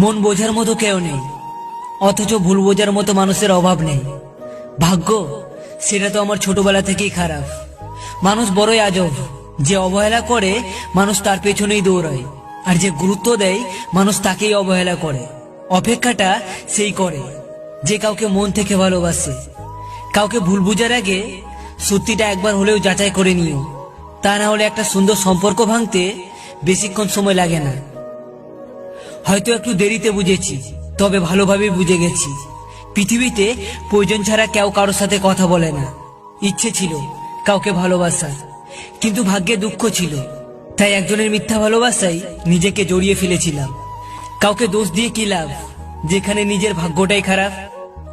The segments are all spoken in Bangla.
মন বোঝার মতো কেউ নেই, অথচ ভুল বোঝার মতো মানুষের অভাব নেই। ভাগ্য সেটা তো আমার ছোটবেলা থেকেই খারাপ। মানুষ বড়ই আজব, যে অবহেলা করে মানুষ তার পেছনেই দৌড়ায়, আর যে গুরুত্ব দেয় মানুষ তাকেই অবহেলা করে। অপেক্ষাটা সেই করে যে কাউকে মন থেকে ভালোবাসে। কাউকে ভুল বোঝার আগে সত্যিটা একবার হলেও যাচাই করে নিও, তা না হলে একটা সুন্দর সম্পর্ক ভাঙতে বেশিক্ষণ সময় লাগে না। হয়তো একটু দেরিতে বুঝেছি, তবে ভালোভাবে বুঝে গেছি। পৃথিবীতে প্রয়োজন ছাড়া কেউ কারোর সাথে কথা বলে না। ইচ্ছে ছিল কাউকে ভালোবাসার, কিন্তু ভাগ্যে দুঃখ ছিল, তাই একজনের মিথ্যা ভালোবাসায় নিজেকে জড়িয়ে ফেলেছিলাম। কাউকে দোষ দিয়ে কি লাভ, যেখানে নিজের ভাগ্যটাই খারাপ।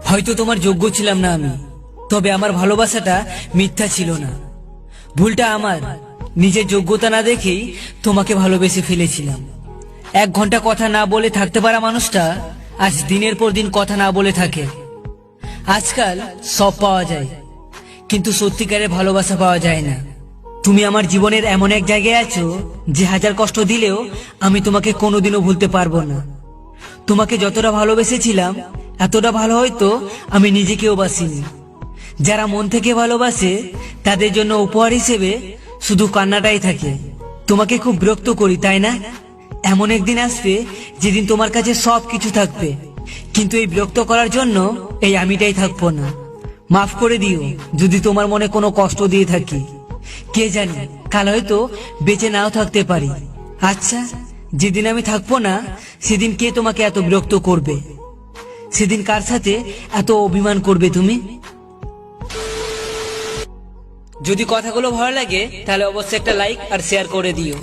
হয়তো তোমার যোগ্য ছিলাম না আমি, তবে আমার ভালোবাসাটা মিথ্যা ছিল না। ভুলটা আমার, নিজের যোগ্যতা না দেখেই তোমাকে ভালোবেসে ফেলেছিলাম। 1 ঘন্টা কথা না বলে থাকতে পারা মানুষটা আজ দিনের পর দিন কথা না বলে থাকে। আজকাল সব পাওয়া যায়, কিন্তু সত্যিকারের ভালোবাসা পাওয়া যায় না। তুমি আমার জীবনের এমন এক জায়গায় আছো যে হাজার কষ্ট দিলেও আমি তোমাকে কোনোদিনও ভুলতে পারবো না। তোমাকে যতটা ভালোবেসেছিলাম এতটা ভালো হয়তো আমি নিজেকেও বাসিনি। যারা মন থেকে ভালোবাসে তাদের জন্য উপহার হিসেবে শুধু কান্নাটাই থাকে। তোমাকে খুব বিরক্ত করি, তাই না? এমন একদিন আসবে যেদিন তোমার কাছে সব কিছু থাকবে, কিন্তু এই বিরক্ত করার জন্য এই আমিটাই থাকবো না। মাফ করে দিও যদি তোমার মনে কোনো কষ্ট দিয়ে থাকি। কে জানে, কাল হয়তো বেঁচে নাও থাকতে পারি। আচ্ছা, যেদিন আমি থাকবো না সেদিন কে তোমাকে এত বিরক্ত করবে? সেদিন কার সাথে এত অভিমান করবে তুমি? যদি কথাগুলো ভালো লাগে তাহলে অবশ্যই একটা লাইক আর শেয়ার করে দিও।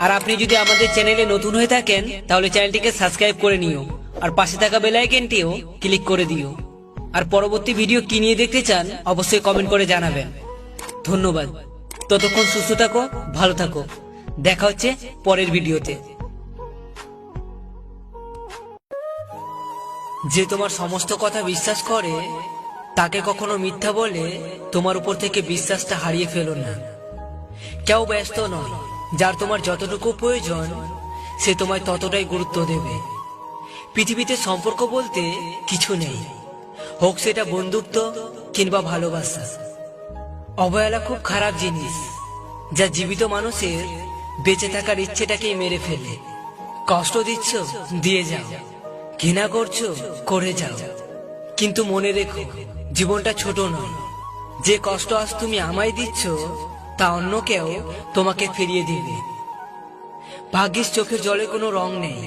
আর আপনি যদি আমাদের চ্যানেলে নতুন হয়ে থাকেন তাহলে চ্যানেলটিকে সাবস্ক্রাইব করে নিও, আর পাশে থাকা বেল আইকনটিও ক্লিক করে দিও। আর পরবর্তী ভিডিও কি নিয়ে দেখতে চান অবশ্যই কমেন্ট করে জানাবেন। ধন্যবাদ। ততক্ষণ সুস্থ থাকো, ভালো থাকো। দেখা হচ্ছে পরের ভিডিওতে। যে তোমার সমস্ত কথা বিশ্বাস করে তাকে কখনো মিথ্যা বলে তোমার উপর থেকে বিশ্বাসটা হারিয়ে ফেলো না। কেউ ব্যস্ত নয়, যার তোমার যতটুকু প্রয়োজন সে তোমায় ততটাই গুরুত্ব দেবে। পৃথিবীতে সম্পর্ক বলতে কিছু নেই, হোক সেটা বন্ধুত্ব কিংবা ভালোবাসা। অবহেলা খুব খারাপ জিনিস, যা জীবিত মানুষের বেঁচে থাকার ইচ্ছেটাকেই মেরে ফেলে। কষ্ট দিচ্ছ, দিয়ে যাও। ঘৃণা করছো, করে যাও। কিন্তু মনে রেখো, জীবনটা ছোট নয়। যে কষ্ট আজ তুমি আমায় দিচ্ছ তা অন্য কেউ তোমাকে ফিরিয়ে দিবে। ভাগ্যিস চোখের জলে কোনো রং নেই,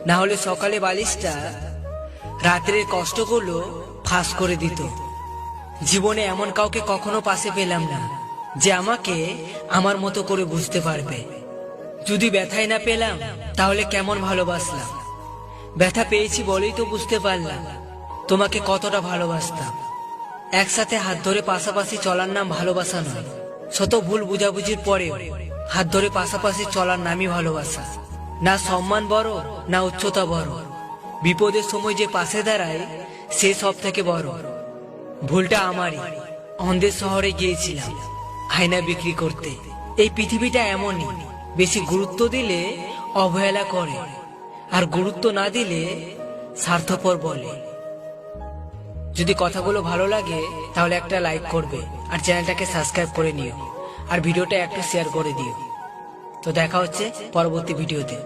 না হলে সকালে বালিশটা রাত্রের কষ্টগুলো ফাঁস করে দিত। জীবনে এমন কাউকে কখনো পাশে পেলাম না যে আমাকে আমার মতো করে বুঝতে পারবে। যদি ব্যথাই না পেলাম তাহলে কেমন ভালোবাসলাম? ব্যথা পেয়েছি বলেই তো বুঝতে পারলাম তোমাকে কতটা ভালোবাসতাম। একসাথে হাত ধরে পাশাপাশি চলার নাম ভালোবাসা নয়। শত ভুল বুঝাবুঝির পরে হাত ধরে পাশাপাশি চলার নামই ভালোবাসা। না সম্মান বড়, না উচ্চতা বড়। বিপদের সময় যে পাশে দাঁড়ায় সে সব থেকে বড়। ভুলটা আমারই। অন্ধের শহরে গিয়েছিলাম আয়না বিক্রি করতে। এই পৃথিবীটা এমনই, বেশি গুরুত্ব দিলে অবহেলা করে, আর গুরুত্ব না দিলে স্বার্থপর বলে। যদি কথাগুলো ভালো লাগে তাহলে একটা লাইক করবে, আর চ্যানেলটাকে সাবস্ক্রাইব করে নিও, আর ভিডিওটা একটু শেয়ার করে দিও। তো দেখা হচ্ছে পরবর্তী ভিডিওতে।